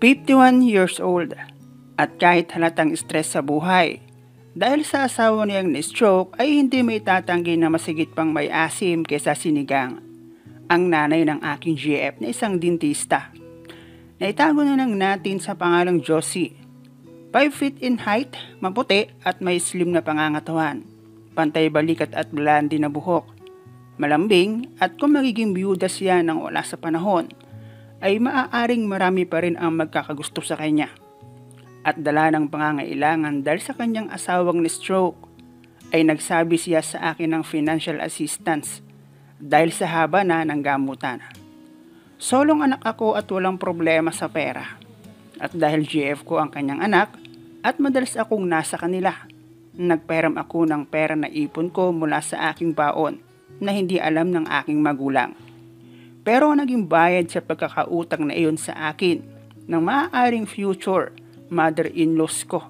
51 years old at kahit halatang stress sa buhay. Dahil sa asawa niyang na-stroke ay hindi may tatanggi na masigit pang may asim kaysa sinigang. Ang nanay ng aking GF na isang dentista. Naitago na lang natin sa pangalang Josie. 5 feet in height, maputi at may slim na pangangatawan. Pantay balikat at blondie na buhok. Malambing at kung magiging biyuda siya nang wala sa panahon, ay maaaring marami pa rin ang magkakagusto sa kanya. At dala ng pangangailangan dahil sa kanyang asawang na-stroke, ay nagsabi siya sa akin ng financial assistance dahil sa haba na ng gamutan. Solong anak ako at walang problema sa pera. At dahil GF ko ang kanyang anak at madalas akong nasa kanila, nagperam ako ng pera na ipon ko mula sa aking baon na hindi alam ng aking magulang. Pero naging bayad sa pagkakautang na iyon sa akin ng maaaring future mother-in-laws ko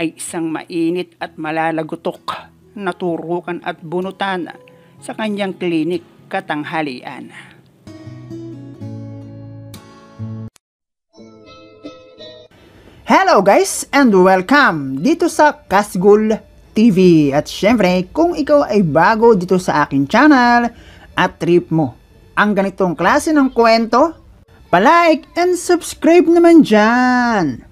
ay isang mainit at malalagutok na turukan at bunutan sa kanyang klinik katanghalian. Hello guys and welcome dito sa Kasgul TV. At syempre kung ikaw ay bago dito sa aking channel at trip mo ang ganitong klase ng kwento, palike and subscribe naman dyan.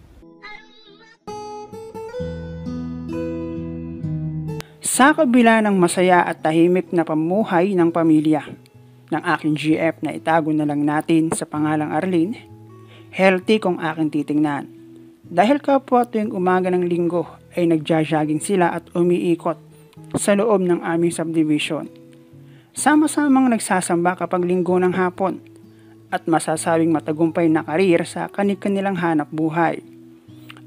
Sa kabila ng masaya at tahimik na pamuhay ng pamilya ng aking GF na itago na lang natin sa pangalang Arlene, healthy kung aking titingnan. Dahil kapwa tuwing umaga ng linggo ay nagja-jogging sila at umiikot sa loob ng aming subdivision. Sama-samang nagsasamba kapag linggo ng hapon at masasabing matagumpay na karir sa kanilang hanap buhay.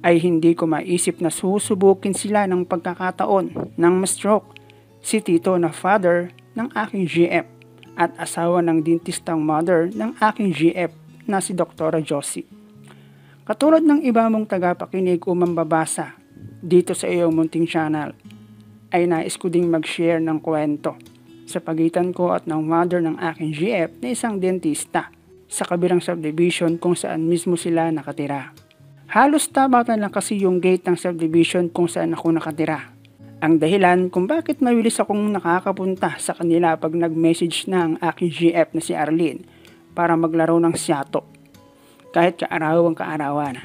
Ay hindi ko maisip na susubukin sila ng pagkakataon ng ma-stroke si Tito na father ng aking GF at asawa ng dentistang mother ng aking GF na si Dr. Josie. Katulad ng iba mong tagapakinig o mambabasa dito sa iyong munting channel, ay nais ko ding mag-share ng kwento sa pagitan ko at ng mother ng aking GF na isang dentista sa kabilang subdivision kung saan mismo sila nakatira. Halos tabatan lang kasi yung gate ng subdivision kung saan ako nakatira. Ang dahilan kung bakit mabilis akong nakakapunta sa kanila pag nag-message na ang aking GF na si Arlene para maglaro ng siyato kahit kaarawan.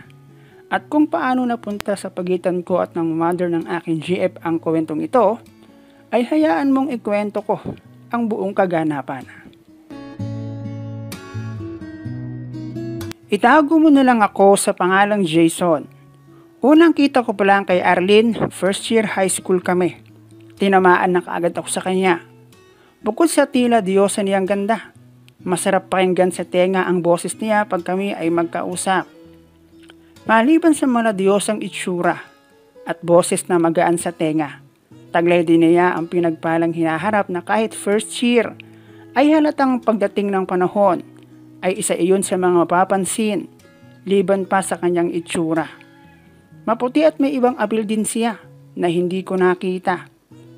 At kung paano napunta sa pagitan ko at ng mother ng aking GF ang kwentong ito, ay hayaan mong ikwento ko ang buong kaganapan. Itago mo na lang ako sa pangalang Jason. Unang kita ko pa lang kay Arlene, first year high school kami. Tinamaan na kaagad ako sa kanya. Bukod sa tila diyosa niyang ganda, masarap pakinggan sa tenga ang boses niya pag kami ay magkausap. Maliban sa mga diyosang itsura at boses na magaan sa tenga, taglay din niya ang pinagpalang hinaharap na kahit first year ay halatang pagdating ng panahon ay isa iyon sa mga mapapansin liban pa sa kanyang itsura. Maputi at may ibang apil din siya na hindi ko nakita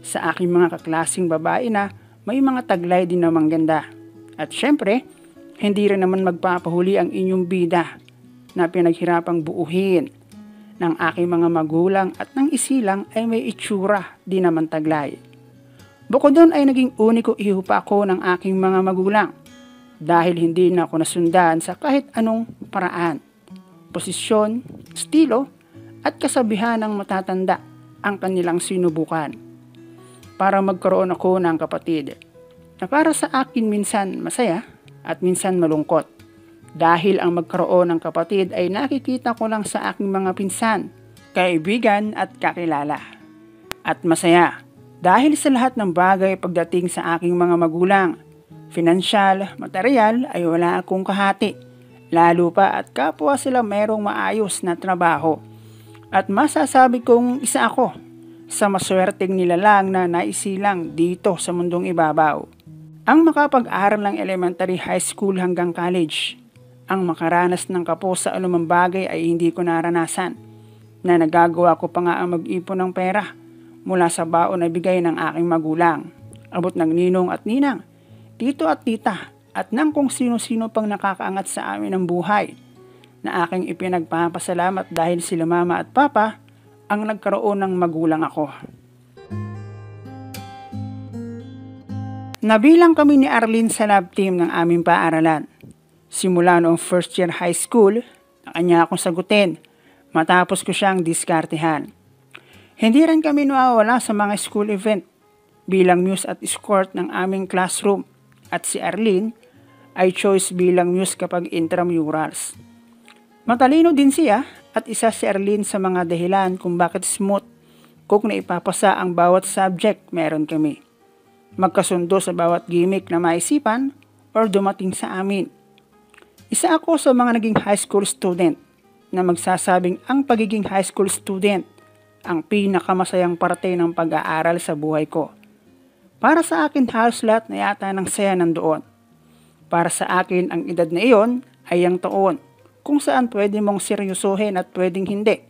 sa aking mga kaklasing babae na may mga taglay din namang ganda. At syempre, hindi rin naman magpapahuli ang inyong bida na pinaghirapang buuhin ng aking mga magulang at ng isilang ay may itsura di naman taglay. Bukod doon ay naging uniko iho pa ako ng aking mga magulang dahil hindi na ako nasundan sa kahit anong paraan, posisyon, estilo at kasabihan ng matatanda ang kanilang sinubukan para magkaroon ako ng kapatid na para sa akin minsan masaya at minsan malungkot. Dahil ang magkaroon ng kapatid ay nakikita ko lang sa aking mga pinsan, kaibigan at kakilala. At masaya dahil sa lahat ng bagay pagdating sa aking mga magulang, financial, material ay wala akong kahati. Lalo pa at kapwa sila merong maayos na trabaho. At masasabi kong isa ako sa maswerteng nilalang na naisilang dito sa mundong ibabaw. Ang makapag-aral ng elementary, high school hanggang college. Ang makaranas ng kapos sa anumang bagay ay hindi ko naranasan. Na nagagawa ko pa nga ang mag-ipon ng pera mula sa baon na bigay ng aking magulang. Abot ng ninong at ninang, tito at tita at ng kung sino-sino pang nakakaangat sa amin ng buhay. na aking ipinagpapasalamat dahil sila mama at papa ang nagkaroon ng magulang ako. Nabilang kami ni Arlene sa lab team ng aming paaralan. Simula noong first year high school, na kanya akong sagutin matapos ko siyang diskartehan. Hindi rin kami nawawala sa mga school event bilang muse at escort ng aming classroom at si Arlene ay choice bilang muse kapag intramurals. Matalino din siya at isa si Arlene sa mga dahilan kung bakit smooth kung naipapasa ang bawat subject meron kami. Magkasundo sa bawat gimmick na maisipan or dumating sa amin. Isa ako sa mga naging high school student na magsasabing ang pagiging high school student ang pinakamasayang parte ng pag-aaral sa buhay ko. Para sa akin halos lahat na yata ng saya nandoon. Para sa akin ang edad na iyon ay ang taon kung saan pwede mong seryosohin at pwedeng hindi.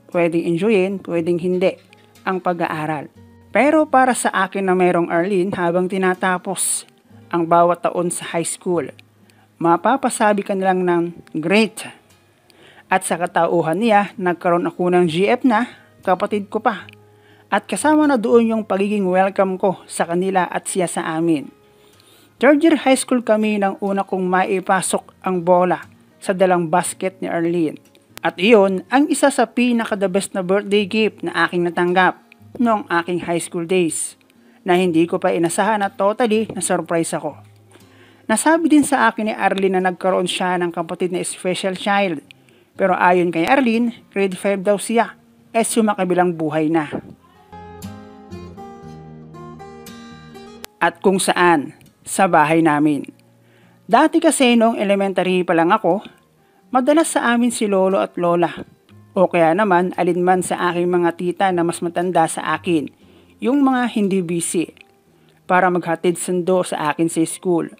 Pwedeng enjoyin, pwedeng hindi ang pag-aaral. Pero para sa akin na merong Arlene habang tinatapos ang bawat taon sa high school, mapapasabi ka na lang ng great. At sa katauhan niya, nagkaroon ako ng GF na, kapatid ko pa. At kasama na doon yung pagiging welcome ko sa kanila at siya sa amin. Third year high school kami nang una kong maipasok ang bola sa dalang basket ni Arlene. At iyon ang isa sa pinaka-the best na birthday gift na aking natanggap noong aking high school days na hindi ko pa inasahan at totally na surprise ako. Nasabi din sa akin ni Arlene na nagkaroon siya ng kapatid na special child pero ayon kay Arlene, grade 5 daw siya sumakabilang buhay na. At kung saan, sa bahay namin. Dati kasi noong elementary pa lang ako, madalas sa amin si lolo at lola. O kaya naman alinman sa aking mga tita na mas matanda sa akin, yung mga hindi busy, para maghatid sundo sa akin sa school.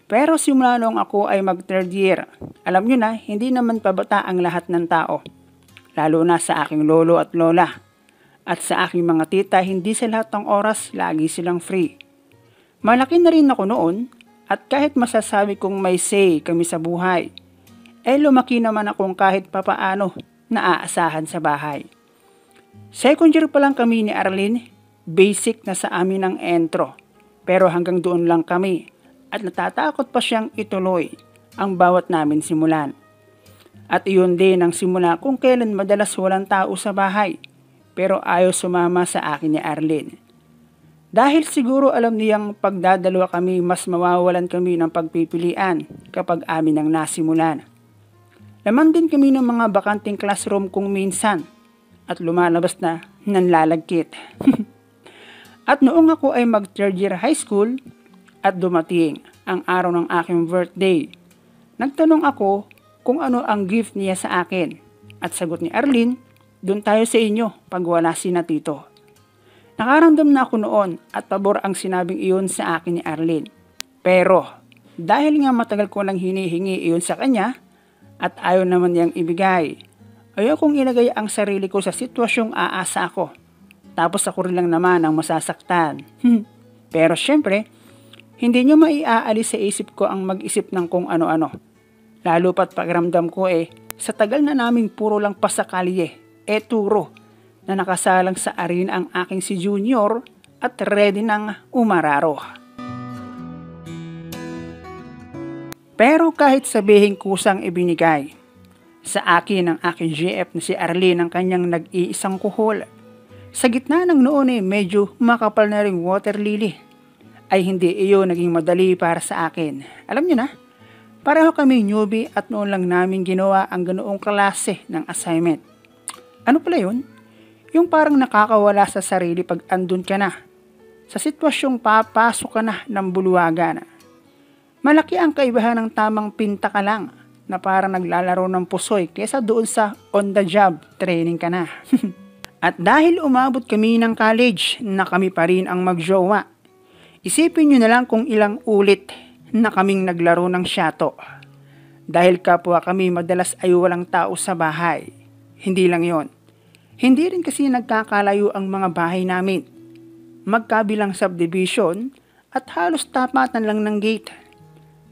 Pero simula noong ako ay mag third year, alam nyo na hindi naman pabata ang lahat ng tao. Lalo na sa aking lolo at lola. At sa aking mga tita hindi sa lahat ng oras lagi silang free. Malaki na rin ako noon at kahit masasabi kong may say kami sa buhay, lumaki naman akong kahit papaano naaasahan sa bahay. Second year pa lang kami ni Arlene, basic na sa amin ang entro. Pero hanggang doon lang kami at natatakot pa siyang ituloy ang bawat namin simulan. At iyon din ang simula kung kailan madalas walang tao sa bahay pero ayaw sumama sa akin ni Arlene. Dahil siguro alam niyang pagdadalawa kami mas mawawalan kami ng pagpipilian kapag amin ang nasimulan. Laman din kami ng mga bakanting classroom kung minsan at lumalabas na nanlalagkit. At noong ako ay mag third year high school at dumating ang araw ng aking birthday, nagtanong ako kung ano ang gift niya sa akin at sagot ni Arlene, doon tayo sa inyo pag wala si na tito. Nakaramdam na ako noon at pabor ang sinabing iyon sa akin ni Arlene. Pero dahil nga matagal ko nang hinihingi iyon sa kanya, at ayaw naman niyang ibigay, ayaw kong ilagay ang sarili ko sa sitwasyong aasa ako. Tapos ako rin lang naman ang masasaktan. Pero syempre, hindi niyo maiaalis sa isip ko ang mag-isip ng kung ano-ano. Lalo pat pakiramdam ko sa tagal na naming puro lang pasakalye, turo, na nakasalang sa arena ang aking si Junior at ready nang umararo. Pero kahit sabihin kusang ibinigay, sa akin ang aking GF na si Arlene ang kanyang nag-iisang kuhol. Sa gitna ng noon medyo makapal na ring water lily, ay hindi iyon naging madali para sa akin. Alam niyo na, pareho kami newbie at noon lang namin ginawa ang ganoong klase ng assignment. Ano pala yun? Yung parang nakakawala sa sarili pag andun ka na. Sa sitwasyong papasok ka na ng buluwagan. Malaki ang kaibahan ng tamang pinta ka lang na parang naglalaro ng pusoy kesa doon sa on-the-job training ka na. At dahil umabot kami ng college na kami pa rin ang magjowa, isipin nyo na lang kung ilang ulit na kaming naglaro ng shato. Dahil kapwa kami madalas ay walang tao sa bahay. Hindi lang yon. Hindi rin kasi nagkakalayo ang mga bahay namin. Magkabilang subdivision at halos tapatan lang ng gate.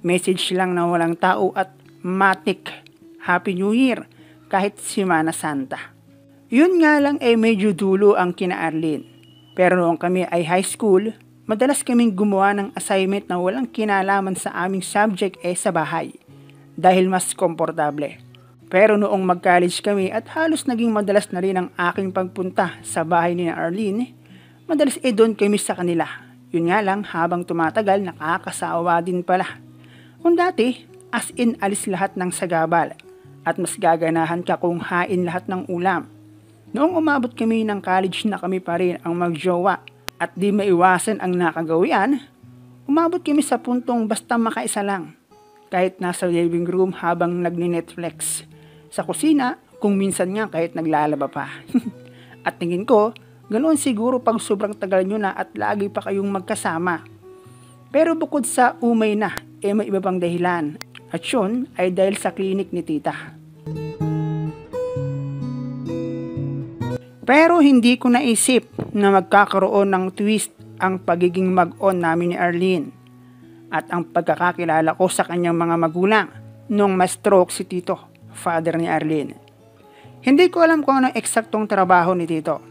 Message lang na walang tao at matik Happy New Year kahit Semana Santa. Yun nga lang ay medyo dulo ang kina Arlene. Pero noong kami ay high school, madalas kaming gumawa ng assignment na walang kinalaman sa aming subject sa bahay dahil mas komportable. Pero noong mag-college kami at halos naging madalas na rin ang aking pagpunta sa bahay ni Arlene, madalas doon kami sa kanila. Yun nga lang habang tumatagal nakakasawa din pala. Kung dati, as in alis lahat ng sagabal at mas gaganahan ka kung hain lahat ng ulam. Noong umabot kami ng college na kami pa rin ang magjowa at di maiwasan ang nakagawian, umabot kami sa puntong basta makaisa lang. Kahit nasa living room habang nagni-Netflix. Sa kusina, kung minsan nga kahit naglalaba pa. At tingin ko, ganoon siguro pag sobrang tagal nyo na at lagi pa kayong magkasama. Pero bukod sa umay na, may iba pang dahilan. At yun ay dahil sa klinik ni tita. Pero hindi ko naisip na magkakaroon ng twist ang pagiging mag-on namin ni Arlene at ang pagkakakilala ko sa kanyang mga magulang nung ma-stroke si Tito, father ni Arlene. Hindi ko alam kung anong eksaktong trabaho ni Tito,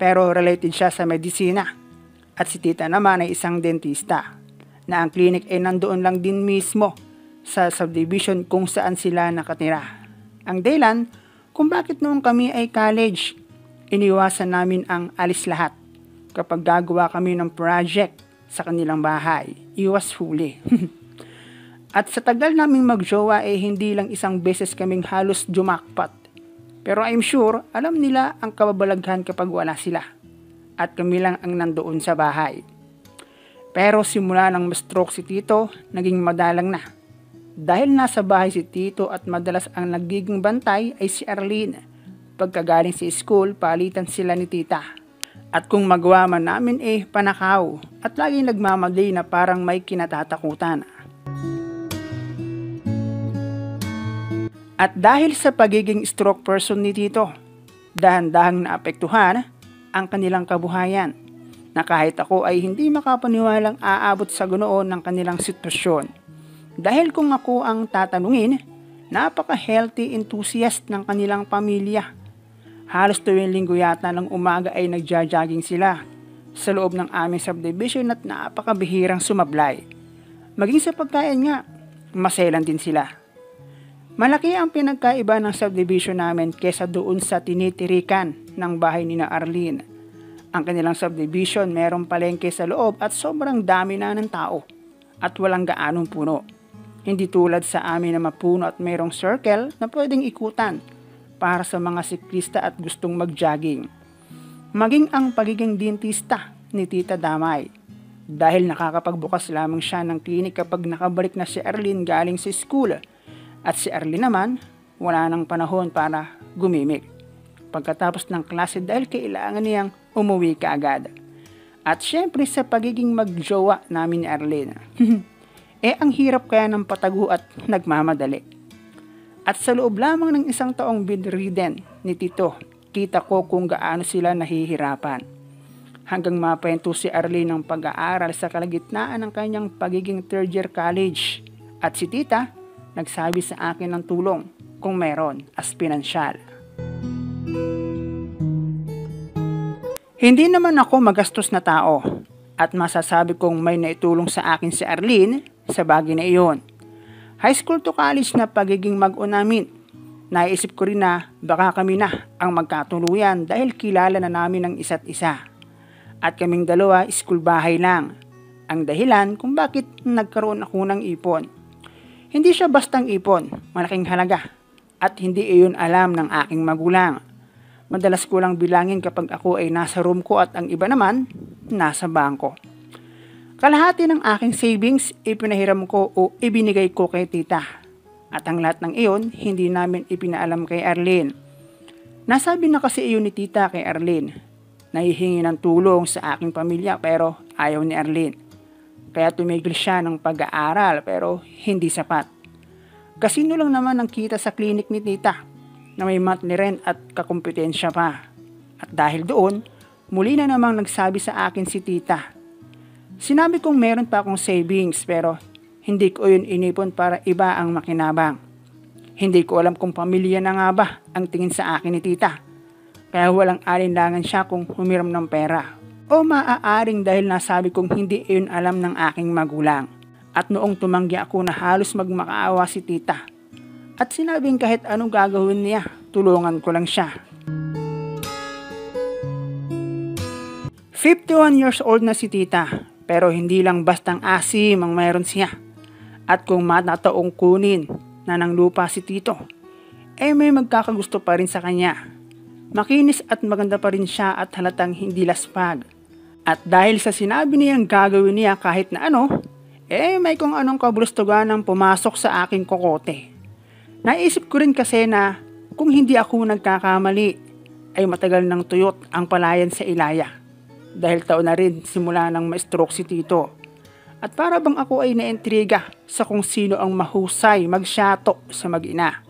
pero related siya sa medisina at si Tita naman ay isang dentista na ang clinic ay nandoon lang din mismo sa subdivision kung saan sila nakatira. Ang dahilan kung bakit noong kami ay college, iniwasan namin ang alis lahat kapag gagawa kami ng project sa kanilang bahay. Iwas huli. At sa tagal naming magjowa hindi lang isang beses kaming halos jumakpat. Pero I'm sure alam nila ang kababalaghan kapag wala sila. At kami lang ang nandoon sa bahay. Pero simula nang ma-stroke si Tito, naging madalang na. Dahil nasa bahay si Tito at madalas ang nagiging bantay ay si Arlene. Pagkagaling sa school, palitan sila ni tita. At kung magawa man namin panakaw at laging nagmamadali na parang may kinatatakutan. At dahil sa pagiging stroke person ni Tito, dahan-dahang naapektuhan ang kanilang kabuhayan na kahit ako ay hindi makapaniwalang aabot sa ganoon ng kanilang sitwasyon. Dahil kung ako ang tatanungin, napaka-healthy enthusiast ng kanilang pamilya. Halos tuwing linggo yata ng umaga ay nagja-jogging sila sa loob ng aming subdivision at napakabihirang sumablay. Maging sa pagkain nga, maselan din sila. Malaki ang pinagkaiba ng subdivision namin kesa doon sa tinitirikan ng bahay ni na Arlene. Ang kanilang subdivision merong palengke sa loob at sobrang dami na ng tao at walang gaanong puno. Hindi tulad sa amin na mapuno at merong circle na pwedeng ikutan para sa mga siklista at gustong mag-jogging. Maging ang pagiging dentista ni Tita Damay. Dahil nakakapagbukas lamang siya ng klinik kapag nakabalik na si Arlene galing sa school. At si Arlene naman, wala nang panahon para gumimik. Pagkatapos ng klase dahil kailangan niyang umuwi kaagad. At syempre sa pagiging magjowa namin ni Arlene. Ang hirap kaya ng patago at nagmamadali. At sa loob lamang ng isang taong bedridden ni Tito, kita ko kung gaano sila nahihirapan. Hanggang mapento si Arlene ng pag-aaral sa kalagitnaan ng kanyang pagiging third year college. At si Tita, nagsabi sa akin ng tulong kung meron as pinansyal. Hindi naman ako magastos na tao at masasabi kong may naitulong sa akin si Arlene sa bagay na iyon. High school to college na pagiging mag-on namin. Naisip ko rin na baka kami na ang magkatuluyan dahil kilala na namin ang isa't isa. At kaming dalawa, school bahay lang. Ang dahilan kung bakit nagkaroon ako ng ipon. Hindi siya bastang ipon, malaking halaga. At hindi iyon alam ng aking magulang. Madalas ko lang bilangin kapag ako ay nasa room ko at ang iba naman, nasa bangko. Kalahati ng aking savings, ipinahiram ko o ibinigay ko kay tita. At ang lahat ng iyon, hindi namin ipinaalam kay Arlene. Nasabi na kasi iyon ni tita kay Arlene. Nahihingi ng tulong sa aking pamilya pero ayaw ni Arlene. Kaya tumigil siya ng pag-aaral pero hindi sapat. Kasino lang naman ang kita sa klinik ni tita na may monthly rent at kakumpetensya pa. At dahil doon, muli na namang nagsabi sa akin si tita. Sinabi kong meron pa akong savings pero hindi ko yun inipon para iba ang makinabang. Hindi ko alam kung pamilya na nga ba ang tingin sa akin ni tita. Kaya walang alinlangan siya kung humiram ng pera. O maaaring dahil nasabi kong hindi iyon alam ng aking magulang. At noong tumanggi ako na halos magmakaawa si tita. At sinabing kahit anong gagawin niya, tulungan ko lang siya. 51 years old na si tita, pero hindi lang bastang asim ang mayroon siya. At kung matataong kunin na ng lupa si tito, may magkakagusto pa rin sa kanya. Makinis at maganda pa rin siya at halatang hindi laspag. At dahil sa sinabi niyang gagawin niya kahit na ano, may kung anong kabulustugan ang pumasok sa aking kokote. Naisip ko rin kasi na kung hindi ako nagkakamali, ay matagal nang tuyot ang palayan sa Ilaya. Dahil taon na rin simula nang ma-stroke si tito. At para bang ako ay naintriga sa kung sino ang mahusay magsyato sa mag-ina.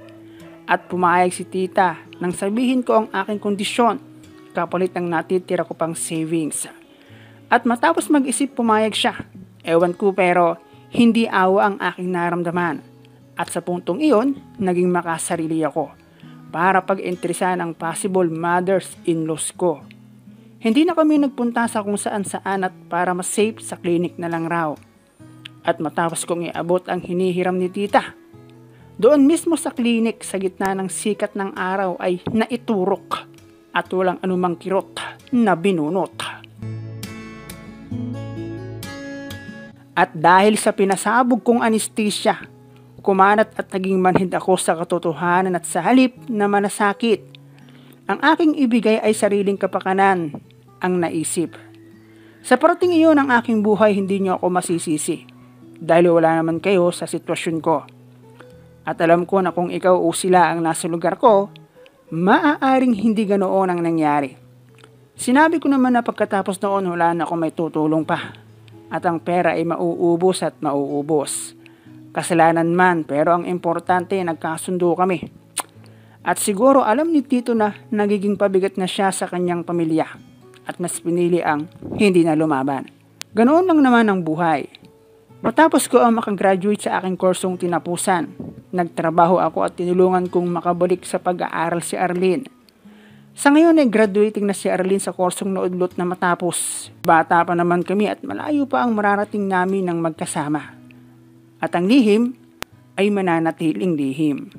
At pumayag si tita nang sabihin ko ang aking kondisyon, kapalit ng natitira ko pang savings. At matapos mag-isip pumayag siya. Ewan ko pero hindi awa ang aking naramdaman. At sa puntong iyon, naging makasarili ako para pag-interesan ang possible mothers-in-laws ko. Hindi na kami nagpunta sa kung saan-saan at para mas safe sa clinic na lang raw. At matapos kong iabot ang hinihiram ni tita, doon mismo sa clinic sa gitna ng sikat ng araw ay naiturok at walang anumang kirot na binunot. At dahil sa pinasabog kong anesthesia, kumanat at naging manhid ako sa katotohanan at sa halip na manasakit. Ang aking ibigay ay sariling kapakanan ang naisip. Sa parating iyon ng aking buhay, hindi niyo ako masisisi dahil wala naman kayo sa sitwasyon ko. At alam ko na kung ikaw o sila ang nasa lugar ko, maaaring hindi ganoon ang nangyari. Sinabi ko naman na pagkatapos noon wala na akong may tutulong pa at ang pera ay mauubos at mauubos. Kasalanan man pero ang importante nagkasundo kami. At siguro alam ni tito na nagiging pabigat na siya sa kanyang pamilya at mas pinili ang hindi na lumaban. Ganoon lang naman ang buhay. Matapos ko ang makagraduate sa aking kursong tinapusan, nagtrabaho ako at tinulungan kong makabalik sa pag-aaral si Arlene. Sa ngayon ay graduating na si Arlene sa kursong naudlot na matapos. Bata pa naman kami at malayo pa ang mararating namin ng magkasama. At ang lihim ay mananatiling lihim.